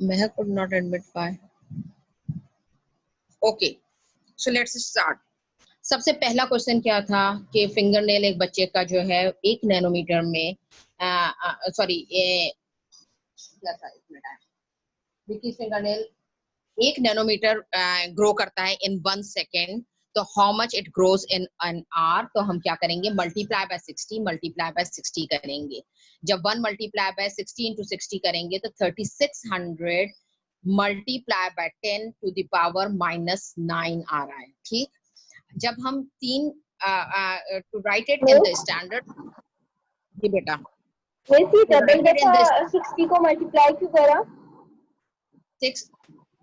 Mehak could not admit why. Okay, so let's start. सबसे पहला question क्या था कि फिंगरनेल एक बच्चे का जो है 1 नैनोमीटर में सॉरी क्या था, एक मिनट, विकी फिंगरनेल 1 नैनोमीटर ग्रो करता है इन 1 सेकेंड, तो how much it grows in an hour, तो हम क्या करेंगे, मल्टीप्लाई बाय 60 करेंगे। जब 1 मल्टीप्लाई बाय 60 इंटू 60 करेंगे तो 3600 multiply by 10 to the power -9 आ रहा है। ठीक, जब हम 3 to write it in the standard, जी बेटा, वैसे डबल दफा 60 को मल्टीप्लाई क्यों करा? 6,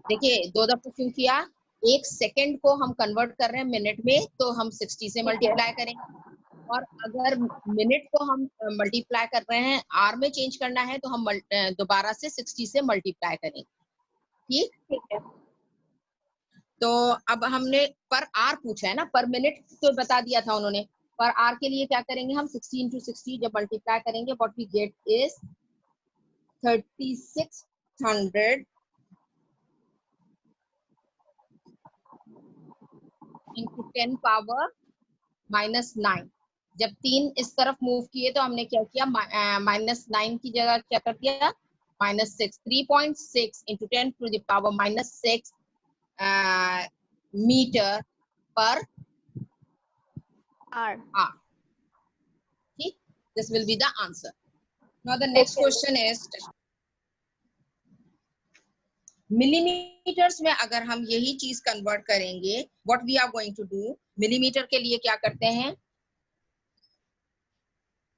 देखिए 2 दफा क्यों किया, 1 सेकेंड को हम कन्वर्ट कर रहे हैं मिनट में, तो हम 60 से मल्टीप्लाई करेंगे, और अगर मिनट को हम मल्टीप्लाई कर रहे हैं, आर में चेंज करना है, तो हम दोबारा से 60 से मल्टीप्लाई करेंगे। ठीक है। तो अब हमने पर आर पूछा है ना, पर मिनट तो बता दिया था उन्होंने, पर आर के लिए क्या करेंगे हम, 60 इंटू 60 जब मल्टीप्लाई करेंगे, what we get is 3600 into 10 power -9। जब 3 इस तरफ मूव किए तो हमने क्या किया, -9 की जगह क्या कर दिया, -6, 3.6 into 10 to the power -6 metre per hour. ठीक, this will be the answer. Now the next question is millimetres में अगर हम यही चीज कन्वर्ट करेंगे, what we are going to do, millimetre के लिए क्या करते हैं,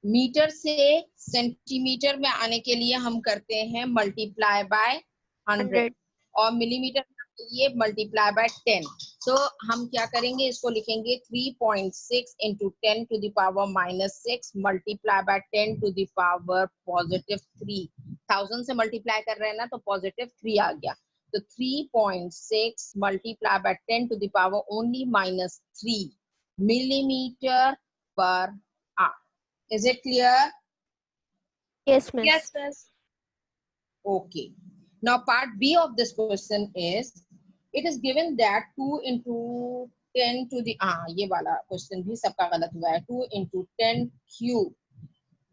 मीटर से सेंटीमीटर में आने के लिए हम करते हैं मल्टीप्लाई बाय 100, और मिलीमीटर के लिए मल्टीप्लाई बाय 10। तो हम क्या करेंगे, इसको लिखेंगे 3.6 into 10 to the power -6 multiply by 10 to the power +3। 1000 से मल्टीप्लाई कर रहे हैं ना, तो +3 आ गया, तो 3.6 multiply by 10 to the power only -3 millimetre per hour. Is it clear? Yes, miss. Yes, miss. Okay. Now part B of this question is, it is given that 2 into 10 to the ये वाला question भी सबका गलत हुआ है, 2 into 10 cube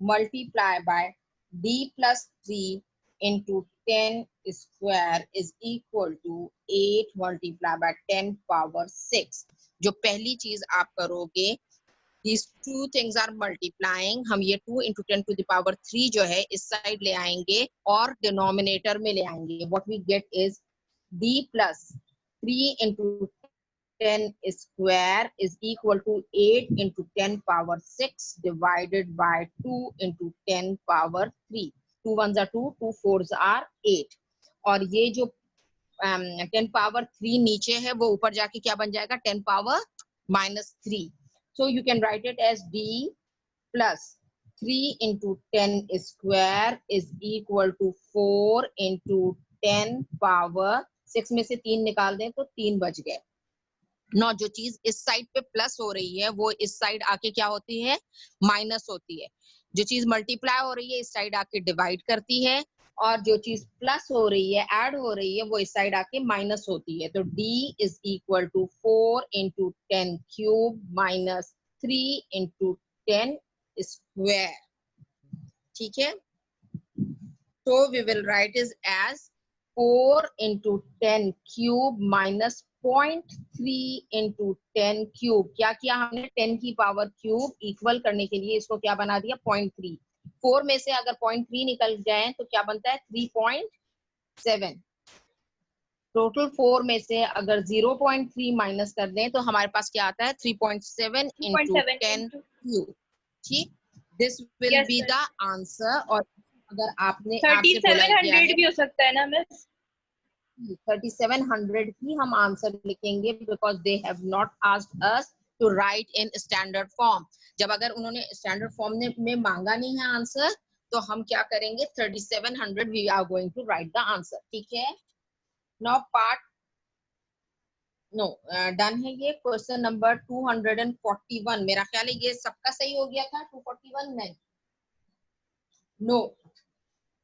multiply by d plus 3 into 10 square is equal to 8 multiply by 10 power 6। जो पहली चीज आप करोगे, These two things are multiplying, हम ये 2 into 10 to the power 3 जो है इस साइड ले आएंगे और डिनोमिनेटर में ले आएंगे, what we get is d plus 3 into 10 square is equal to 8 into 10 power 6 divided by 2 into 10 power 3। 2 ones are 2, 2 fours are 8, और ये जो 10 पावर 3 नीचे है वो ऊपर जाके क्या बन जाएगा, 10 power -3। So you can write it as d plus 3 into 10 square is equal to 4 into 10 power 6 में से 3 निकाल दें तो 3 बच गए। नौ, जो चीज इस साइड पे प्लस हो रही है वो इस साइड आके क्या होती है, माइनस होती है। जो चीज मल्टीप्लाई हो रही है इस साइड आके डिवाइड करती है, और जो चीज प्लस हो रही है, ऐड हो रही है, वो इस साइड आके माइनस होती है। तो d is equal to 4 into 10 cube minus 3 into 10 square. ठीक है, तो we will write is as 4 into 10 cube minus 0.3 into 10 cube. क्या किया हमने, 10 की पावर क्यूब इक्वल करने के लिए इसको क्या बना दिया, 0.3। 4 में से अगर 0.3 निकल जाए तो क्या बनता है, 3.7। टोटल 4 में से अगर 0.3 माइनस कर दें तो हमारे पास क्या आता है, 3.7 into 10 क्यूब। ठीक, this will be the answer. और अगर आपने 3700 भी हो सकता है ना मिस, 3700 ही हम आंसर लिखेंगे, because they have not asked us to write in standard form. जब अगर उन्होंने स्टैंडर्ड फॉर्म में मांगा नहीं है आंसर, तो हम क्या करेंगे, 3700 we are going to write the answer. ठीक है, नाउ पार्ट नो डन है ये क्वेश्चन नंबर 241। मेरा ख्याल है ये सबका सही हो गया था, 241 नहीं, नो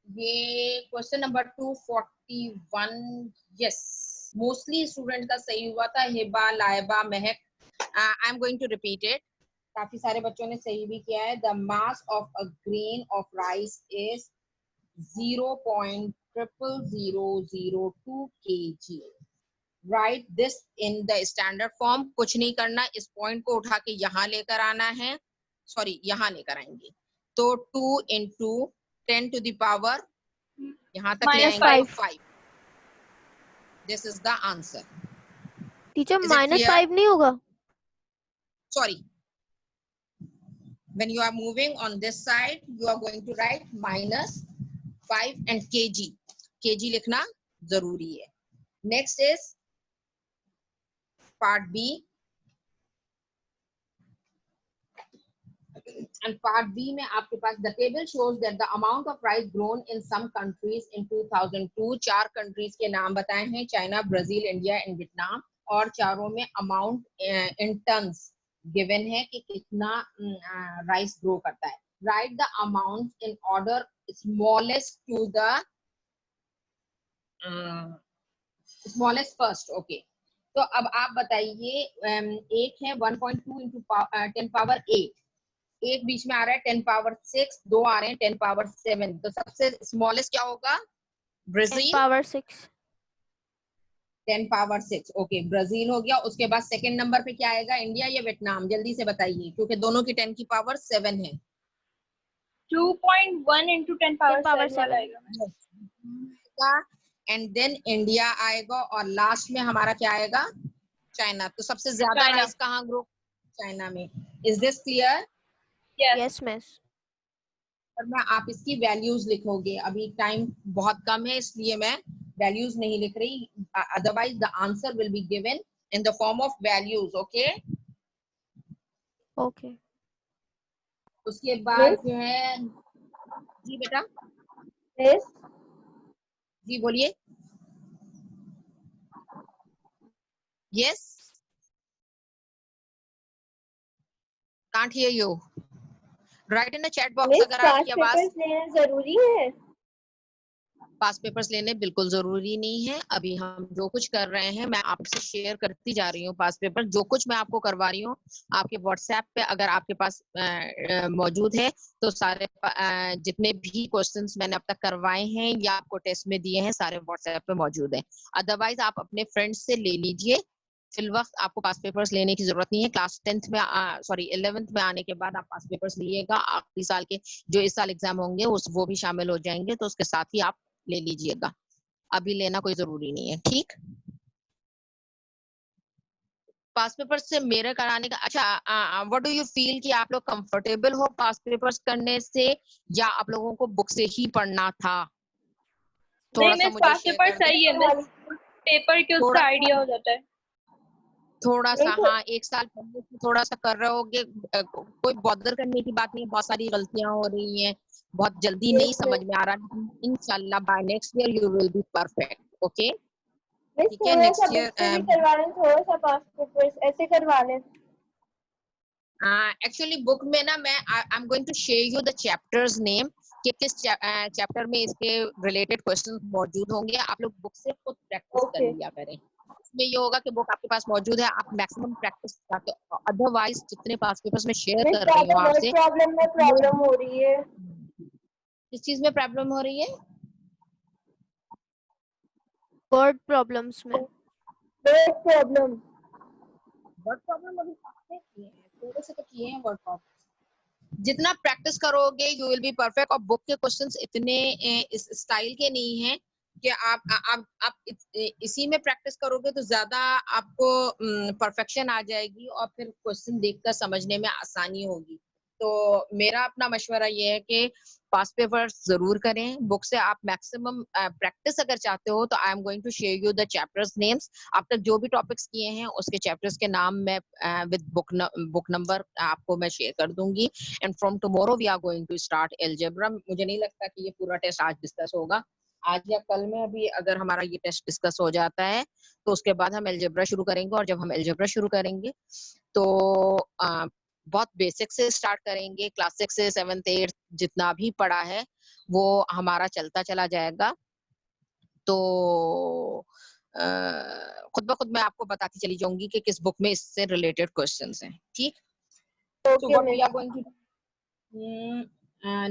ये question number 241, yes mostly student का सही हुआ था, Hiba, Laiba, Mehak. I am going to repeat it, काफी सारे बच्चों ने सही भी किया है। The mass of a grain of rice is 0.00002 kg। Write this in the standard form. कुछ नहीं करना, इस पॉइंट को उठा के यहाँ लेकर आना है, सॉरी यहाँ लेकर आएंगे, तो 2 into 10 to the power, यहाँ तक ले आएंगे तो 5। This is the answer. Teacher Is it clear? -5 नहीं होगा? Sorry, when you are moving on this side you are going to write -5 and kg, kg लिखना जरूरी है। Next is part B, and part B में आपके पास the table shows that the amount of rice grown in some countries in 2002, 4 countries के नाम बताए हैं, China, Brazil, India and Vietnam, और चारों में अमाउंट इन टन्स गिवन है कि कितना राइस ग्रो करता है। Write the amount in order smallest to the smallest first. Okay, तो अब आप बताइए, एक है 1.2 into 10 power 8, एक बीच में आ रहा है 10 power 6, दो आ रहे हैं 10 power 7, तो सबसे स्मॉलेस्ट क्या होगा? 10 Brazil, power 6। 10 power 6। Okay, Brazil हो गया। उसके बाद सेकंड नंबर पे क्या आएगा, इंडिया या वियतनाम? जल्दी से बताइए, क्योंकि दोनों की 10 की पावर 7 है। 2.1 into 10 power 7 वाला आएगा। एंड देन इंडिया आएगा, और लास्ट में हमारा क्या आएगा? चाइना। तो सबसे ज्यादा राइस कहाँ ग्रो? चाइना में। Is this clear? Yes miss. और मैं आप इसकी वैल्यूज लिखोगे, अभी टाइम बहुत कम है इसलिए मैं वैल्यूज नहीं लिख रही, otherwise the answer will be given in the form of values. Okay, okay. उसके बाद जो है, जी बेटा, Yes. जी बोलिए। Yes, can't hear you, right in the chat box Miss, अगर पास आपकी आवाज। पेपर्स लेना जरूरी है? पास पेपर्स लेने बिल्कुल जरूरी नहीं है। अभी हम जो कुछ कर रहे हैं मैं आपसे शेयर करती जा रही हूँ। पास पेपर जो कुछ मैं आपको करवा रही हूँ आपके व्हाट्सएप पे अगर आपके पास मौजूद है, तो सारे जितने भी क्वेश्चंस मैंने अब तक करवाए हैं या आपको टेस्ट में दिए हैं सारे व्हाट्सएप पे मौजूद है। अदरवाइज आप अपने फ्रेंड्स से ले लीजिए, फिल वक्त आपको पास पेपर्स लेने की जरूरत नहीं है। क्लास 10th में 11th में आने के बाद आप पास पेपर्स लीजिएगा। आखिरी साल के जो इस साल एग्जाम होंगे वो भी शामिल हो जाएंगे, तो उसके साथ ही आप ले लीजिएगा, अभी लेना कोई जरूरी नहीं है। ठीक, पास पेपर से मेरे कराने का। अच्छा, व्हाट डू यू फील कि आप लोग कंफर्टेबल हो पास पेपर्स करने से, या आप लोगों को बुक से ही पढ़ना था? थोड़ा सा मुझे शेयर कर सही है मिस, पेपर के उसका आइडिया हो जाता है थोड़ा सा। हाँ, एक साल पहले से थोड़ा सा कर रहे होगे, कोई बॉदर करने की बात नहीं, बहुत सारी गलतियां हो रही हैं, बहुत जल्दी नहीं समझ में आ रहा, लेकिन इंशाल्लाह by next year you will be perfect. Okay, ठीक है। नेक्स्ट ईयर करवा लें, थोड़ा सा पास पेपर्स ऐसे करवा लें। एक्चुअली बुक में ना मैं I am going to share you the chapters name कि किस चैप्टर में इसके रिलेटेड क्वेश्चंस मौजूद होंगे। आप लोग बुक से खुद प्रैक्टिस कर लिया करें। इसमें ये होगा कि बुक आपके पास मौजूद है, आप मैक्सिमम प्रैक्टिस करते हो। अदरवाइज जितने पास पेपर्स में शेयर कर रही हूँ आपसे, प्रॉब्लम हो रही है। किस चीज में प्रॉब्लम हो रही है? वर्ड प्रॉब्लम्स में। वर्ड प्रॉब्लम अभी थोड़े से तो किए हैं वर्ड प्रॉब्लम। जितना प्रैक्टिस करोगे यू विल बी परफेक्ट। और बुक के क्वेश्चंस इतने इस स्टाइल के नहीं हैं कि आप इसी में प्रैक्टिस करोगे तो ज्यादा आपको परफेक्शन आ जाएगी और फिर क्वेश्चन देखकर समझने में आसानी होगी। तो मेरा अपना मशवरा ये है कि पास पेपर जरूर करें। बुक से आप मैक्सिमम प्रैक्टिस अगर चाहते हो तो I am going to share you the chapters names. अब तक जो भी टॉपिक्स किए हैं उसके चैप्टर्स के नाम मैं विद बुक नंबर आपको मैं शेयर कर दूंगी। And from tomorrow we are going to start algebra. मुझे नहीं लगता कि ये पूरा टेस्ट आज डिस्कस होगा, आज या कल में अभी अगर हमारा ये टेस्ट डिस्कस हो जाता है तो उसके बाद हम अलजेब्रा शुरू करेंगे। और जब हम अलजेब्रा शुरू करेंगे तो बहुत बेसिक से स्टार्ट करेंगे, क्लास 6 से 7th 8th जितना भी पढ़ा है वो हमारा चलता चला जाएगा। तो खुद ब खुद मैं आपको बताती चली जाऊंगी कि किस बुक में इससे रिलेटेड क्वेश्चंस हैं, ठीक। So what we are going to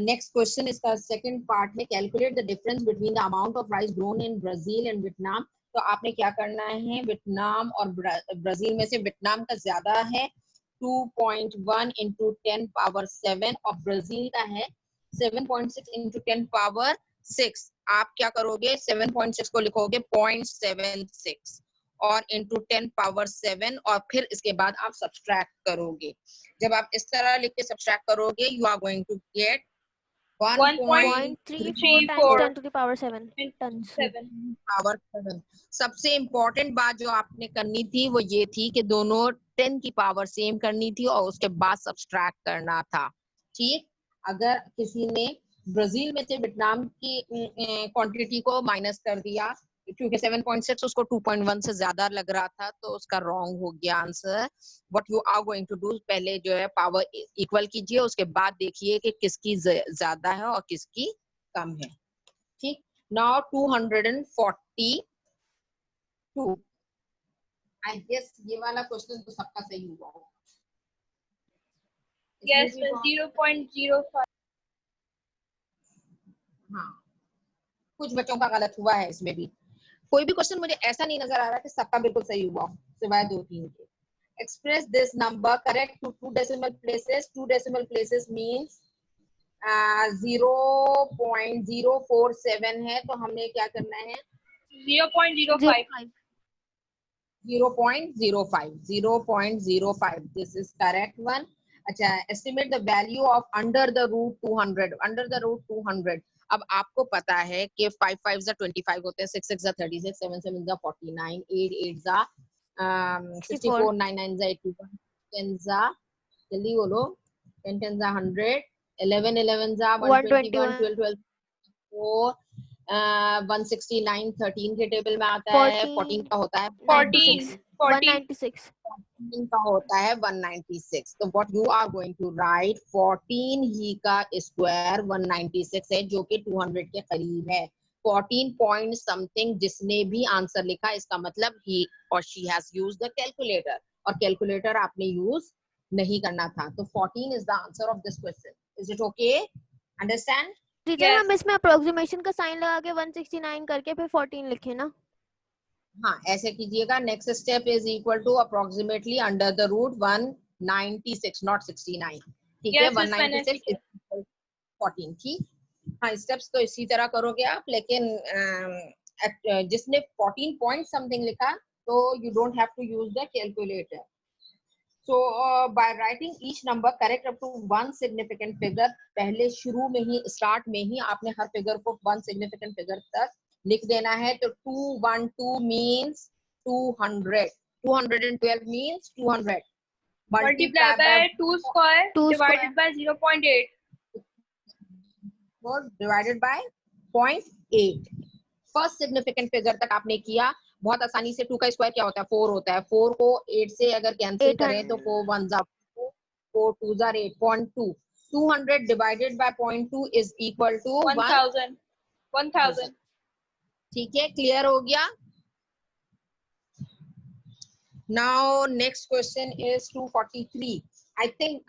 next question, इसका सेकंड पार्ट है, calculate the difference between the amount of rice grown in Brazil and Vietnam. तो आपने क्या करना है, वियतनाम और ब्राजील में से वियतनाम का ज्यादा है 2.1 इंटू 10 पावर 7 और ब्राजील का है 7.6 इंटू 10 पावर 6। आप क्या करोगे, 7.6 को लिखोगे 0.76 और इंटू 10 पावर 7 और फिर इसके बाद आप सब्सट्रैक्ट करोगे। जब आप इस तरह लिख के सब्सट्रैक्ट करोगे, you are going to get 1.34 times 10 to the power 7 tons. Power 7। सबसे इम्पोर्टेंट बात जो आपने करनी थी वो ये थी कि दोनों 10 की पावर सेम करनी थी और उसके बाद सब्सट्रैक्ट करना था, ठीक। अगर किसी ने ब्राजील में से वियतनाम की क्वांटिटी को माइनस कर दिया, क्योंकि 7.6 उसको 2.1 से ज्यादा लग रहा था, तो उसका रॉन्ग हो गया answer. What you are going to do, पहले जो है पावर इक्वल कीजिए, उसके बाद देखिए कि किसकी ज्यादा है और किसकी कम है, ठीक। नाउ 242, आई गेस ये वाला क्वेश्चन तो सबका सही हुआ होगा। Yes, 0.05. हाँ, कुछ बच्चों का गलत हुआ है इसमें भी। कोई भी क्वेश्चन मुझे ऐसा नहीं नजर आ रहा कि सबका बिल्कुल सही हुआ, सिवाय 2-3 के। Express this number correct to 2 decimal places। 2 decimal places means 0.047 है, तो हमने क्या करना है 0.05. 0.05 दिस इज करेक्ट वन। अच्छा, estimate the value of under the root 200। Under the root 200, अब आपको पता है कि 5 5 25 होते हैं, 6 6 36, 7 7 49, 8 8 64, 9 9 81, 10 जल्दी बोलो, 10 10 100, 11 11 121, 12 12 4, 169 13 के टेबल में आता है, 14 का होता है 14. 196. 14 का होता है 196। तो what you are going to write, 14 ही का स्क्वायर 196 है, जो कि 200 के करीब है। 14 पॉइंट समथिंग जिसने भी आंसर लिखा, इसका मतलब ही और she has used the calculator, और कैलकुलेटर आपने यूज नहीं करना था। तो 14 is the answer of this question. Is it okay, understand? Teacher हम इसमें अप्रोक्सीमेशन का साइन लगा के 169 करके फिर 14 लिखे ना। हाँ, ऐसे कीजिएगा। Next step is equal to approximately under the root 196 not 69, ठीक है। 196 इज 14, ठीक। हाँ, स्टेप्स तो इसी तरह करोगे आप, लेकिन जिसने 14 पॉइंट समथिंग लिखा, तो you don't have to use the calculator. So by writing each number correct up to one significant figure, पहले शुरू में ही स्टार्ट में ही आपने हर फिगर को वन सिग्निफिकेंट फिगर तक लिख देना है। तो 212 means 200, 212 means 200 Multiply by 2 square 2 divided by 0.8. divided by 0.8। First significant figure तक आपने किया बहुत आसानी से। 2 का स्क्वायर क्या होता है, 4 होता है। 4 को 8 से अगर कैंसिल करें तो 4 1 जा 4 2 जा 8.2। 200 divided by 0.2 is equal to 1000. 1000. ठीक है, क्लियर हो गया। Now next question is 243। I think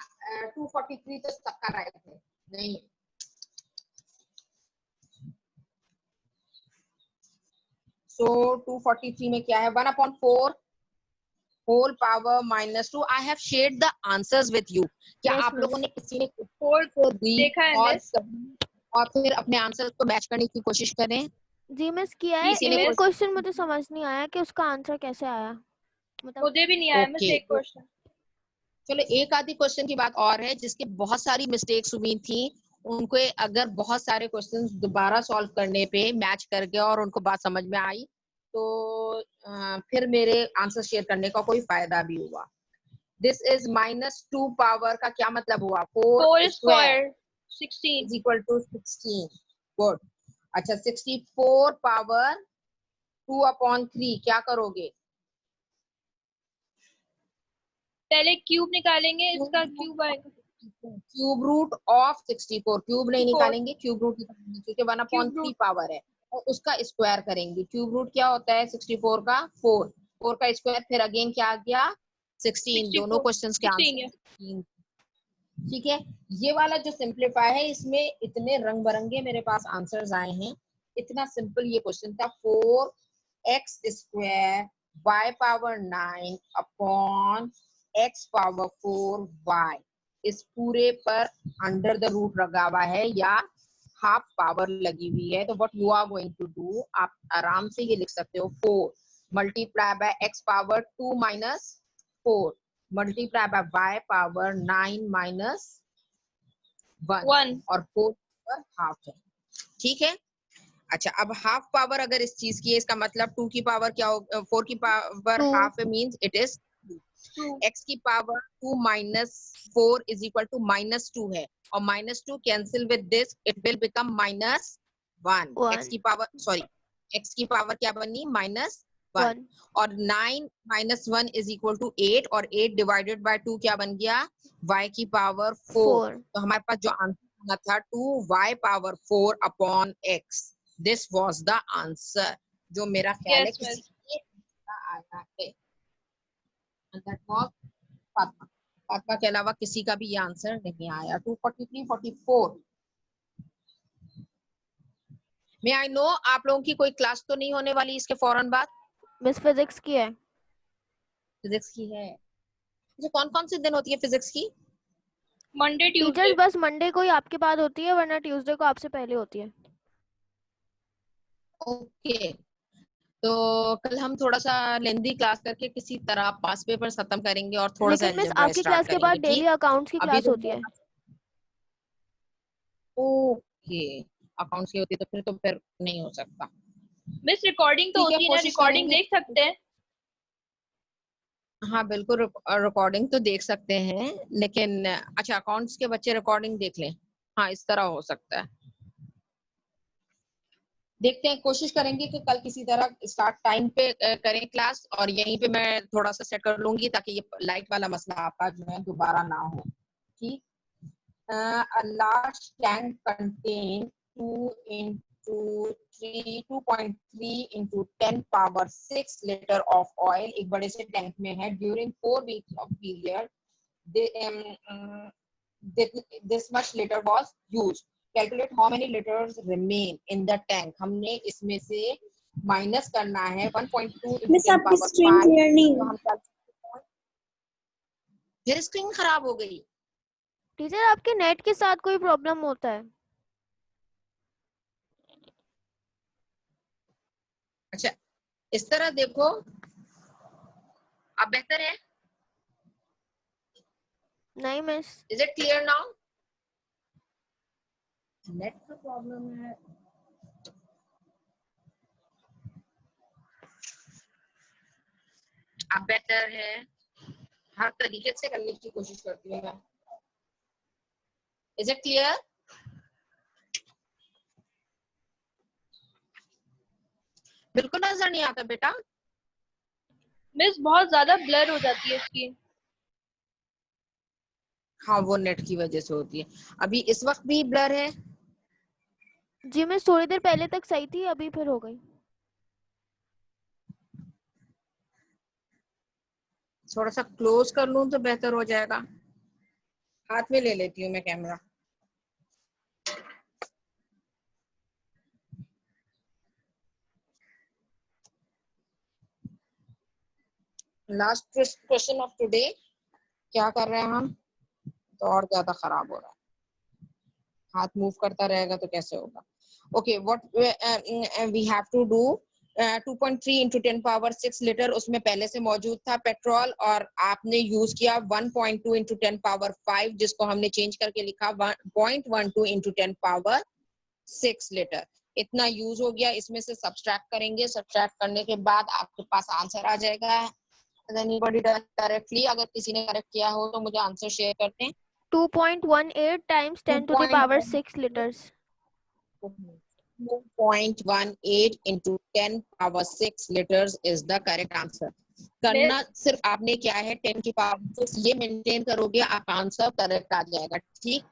243 तो सबका राइट है, नहीं? So 243 में क्या है, 1/4 whole power minus 2। I have shared the answers with you। क्या Yes, आप miss. लोगों ने किसी ने को दी देखा है मिस? और फिर अपने आंसर को मैच करने की कोशिश करें? जी मिस किया है। किसी ने एक कोई- क्वेश्चन मुझे समझ नहीं आया कि उसका आंसर कैसे आया, मतलब मुझे भी नहीं आया मिस Okay. एक क्वेश्चन। चलो, एक आधी क्वेश्चन की बात और है जिसके बहुत सारी मिस्टेक्स हुई थी। उनको अगर बहुत सारे क्वेश्चंस दोबारा सॉल्व करने पे मैच कर गया और उनको बात समझ में आई, तो फिर मेरे आंसर शेयर करने का कोई फायदा भी हुआ। दिस इज -2 पावर का क्या मतलब हुआ, 4 square 16. Is equal to 16। Good. अच्छा, 64 पावर 2/3 क्या करोगे? पहले क्यूब निकालेंगे, इसका क्यूब आएगा। क्यूब रूट ऑफ 64, क्यूब नहीं निकालेंगे, क्यूब रूट निकालेंगे क्योंकि 1/3 पावर है, और उसका स्क्वायर करेंगे। क्यूब रूट क्या होता है 64 का 4, 4 का स्क्वायर, फिर अगेन क्या आ गया 16, दोनों क्वेश्चंस के आंसर 16। ठीक है, ये वाला जो सिंप्लीफाई है इसमें इतने रंग बिरंगे मेरे पास आंसर्स आए हैं। इतना सिंपल ये क्वेश्चन था, 4x square y power 9 upon x power 4y, इस पूरे पर अंडर द रूट लगा हुआ है या हाफ पावर लगी हुई है। तो what you are going to do, आप आराम से ये लिख सकते हो 4 multiply by x power 2 minus 4 multiply by y power 9 minus 1 और 4 पर हाफ है। ठीक है, अच्छा अब हाफ पावर अगर इस चीज की है, इसका मतलब 2 की पावर क्या हो, 4 की power half means it is x की power 2 minus 4 is equal to -2 है, और -2 cancel with this, it will become -1। x की पावर सॉरी x की पावर क्या बनी -1, और 9 - 1 इज इक्वल टू 8, और 8 डिवाइडेड बाय 2 क्या बन गया y की पावर 4। तो हमारे पास जो आंसर आना था 2y power 4 upon x, this was the answer, जो मेरा ख्याल है किसी के आया है। That was फातिमा, फातिमा के अलावा किसी का भी ये आंसर नहीं आया। 243, 44 में आई नो आप लोगों की कोई क्लास तो नहीं होने वाली इसके फौरन बाद? मिस फिजिक्स की है। फिजिक्स की है? अच्छा, कौन कौन से दिन होती है फिजिक्स की? Monday Tuesday. टीचर्स बस मंडे को ही आपके बाद होती है, वरना ट्यूसडे को आपसे पहले होती है। ओके, तो कल हम थोड़ा सा लेंदी क्लास करके किसी तरह पास पेपर खत्म करेंगे और थोड़ा सा लेकिन मिस अलजेब्रा आपकी स्टार्ट क्लास के बाद करेंगे। डेली ठीक, अकाउंट्स की अभी क्लास तो होती है। ओके, अकाउंट्स की होती है तो फिर नहीं हो सकता। मिस रिकॉर्डिंग तो ठीक है, होती है ना, कोशिश रिकॉर्डिंग करेंगे। देख सकते हैं। हाँ बिल्कुल, रिकॉर्डिंग तो देख सकते हैं, लेकिन अच्छा अकाउंट्स के बच्चे रिकॉर्डिंग देख लें, हाँ इस तरह हो सकता है। देखते हैं, कोशिश करेंगे कि कल किसी तरह स्टार्ट टाइम पे करें क्लास, और यहीं पे मैं थोड़ा सा सेट कर लूंगी ताकि ये लाइट वाला मसला आपका जो है दोबारा ना हो। ठीक, a large tank contain 2.3 into 10 power 6 liter of oil, एक बड़े से टैंक में है। during 4 weeks of period this much liter was used, calculate how many liters remain in the tank। हमने इसमें से माइनस करना है 1.2 into 10 power 5। फिर स्क्रीन खराब हो गई। टीचर आपके नेट के साथ कोई प्रॉब्लम होता है? अच्छा, इस तरह देखो, अब बेहतर है? नहीं miss. Is it clear now? Net का प्रॉब्लम है। अब बेहतर है? हर तरीके से करने की कोशिश करती हूँ मैं। Is it clear? बिल्कुल नजर नहीं आता बेटा? मिस बहुत ज्यादा ब्लर हो जाती है इसकी। हाँ वो नेट की वजह से होती है। अभी इस वक्त भी ब्लर है? जी मिस, थोड़ी देर पहले तक सही थी, अभी फिर हो गई। थोड़ा सा क्लोज कर लूं तो बेहतर हो जाएगा। हाथ में ले लेती हूँ मैं camera. Last question of today, क्या कर रहे हैं हम? तो और ज्यादा खराब हो रहा है, हाथ मूव करता रहेगा तो कैसे होगा। Okay, what we have to do, 2.3 into 10 power 6 litre उसमें पहले से मौजूद था पेट्रोल, और आपने यूज किया 1.2 into 10 power 5, जिसको हमने चेंज करके लिखा 1.12 into 10 power 6 लीटर। इतना यूज हो गया, इसमें से सब्सट्रैक्ट करेंगे, सब्सट्रैक्ट करने के बाद आपके पास आंसर आ जाएगा। Anybody done correctly? अगर किसी ने करेक्ट किया हो तो मुझे आंसर शेयर करते हैं। 2.18 times 10 to the power 6 liters. 2.18 into 10 power 6 liters is the correct answer. करना सिर्फ आपने क्या है 10 की पावर 6 ये मेंटेन करोगे, आपका आंसर करेक्ट आ जाएगा। ठीक,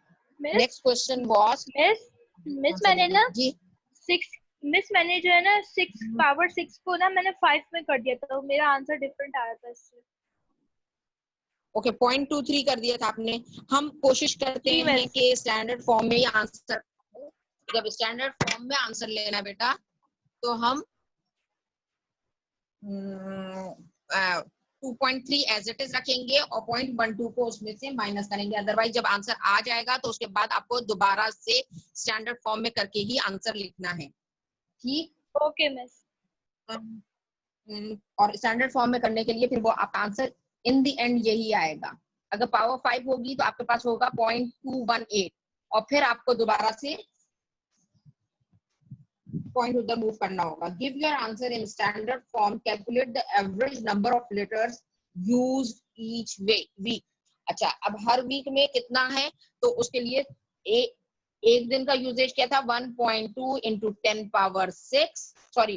miss next question was miss मैंने ना जी 6 मिस मैंने जो है ना 6 पावर 6 को ना मैंने 5 में कर दिया था, तो मेरा आंसर डिफरेंट आया था इससे। ओके 0.23 कर दिया था आपने। हम कोशिश करते जी, हैं मिस। कि स्टैंडर्ड फॉर्म में ही आंसर, जब स्टैंडर्ड फॉर्म में आंसर लेना बेटा तो हम 2.3 एज इट इज रखेंगे और 0.12 को उसमें से माइनस करेंगे। अदरवाइज जब आंसर आ जाएगा तो उसके बाद आपको दोबारा से स्टैंडर्ड फॉर्म में करके ही आंसर लिखना है। ठीक, ओके मिस। और स्टैंडर्ड फॉर्म में करने के लिए फिर वो आपका आंसर इन द एंड यही आएगा। अगर पावर 5 होगी तो आपके पास होगा 0.218 और फिर आपको दोबारा से पॉइंट उधर मूव करना होगा। Give your answer in standard form, calculate the average number of letters used each week. अच्छा, अब हर वीक में कितना है तो उसके लिए एक दिन का यूजेज क्या था 1.2 इंटू 10 पावर 6 सॉरी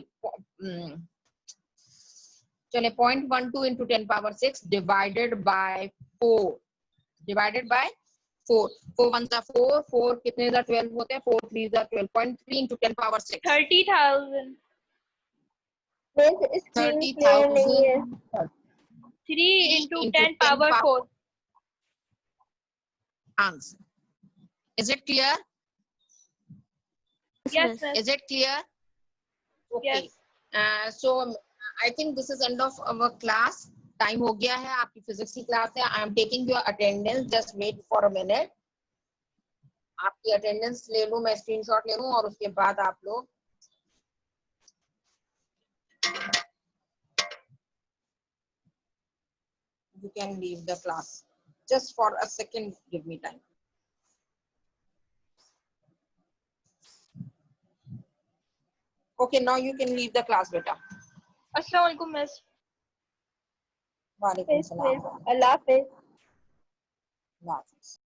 चले 0.12 into 10 power 6 divided by 4 divided by 4 4 1 सा 4 4 कितने सा 12 होते हैं 4 3 सा 12 0.3 into 10 power 6 30,000। Miss screen clear नहीं है। 3 into 10 power 4। Answer is it clear? Yes, miss. Is it clear? Okay. Yes. So I think this is end of our class. Time हो गया है, आपकी फिजिक्स की क्लास है। I am taking your attendance, just wait for a minute. आपकी attendance ले लूं, मैं स्क्रीनशॉट ले लूं और उसके बाद आप लोग you can leave the class. Just for a second, give me time. Okay, now you can leave the class, beta. अस्सलाम वालेकुम मिस। वालेकुम मिस सलाम। अल्लाह हाफिज। अल्लाह हाफिज।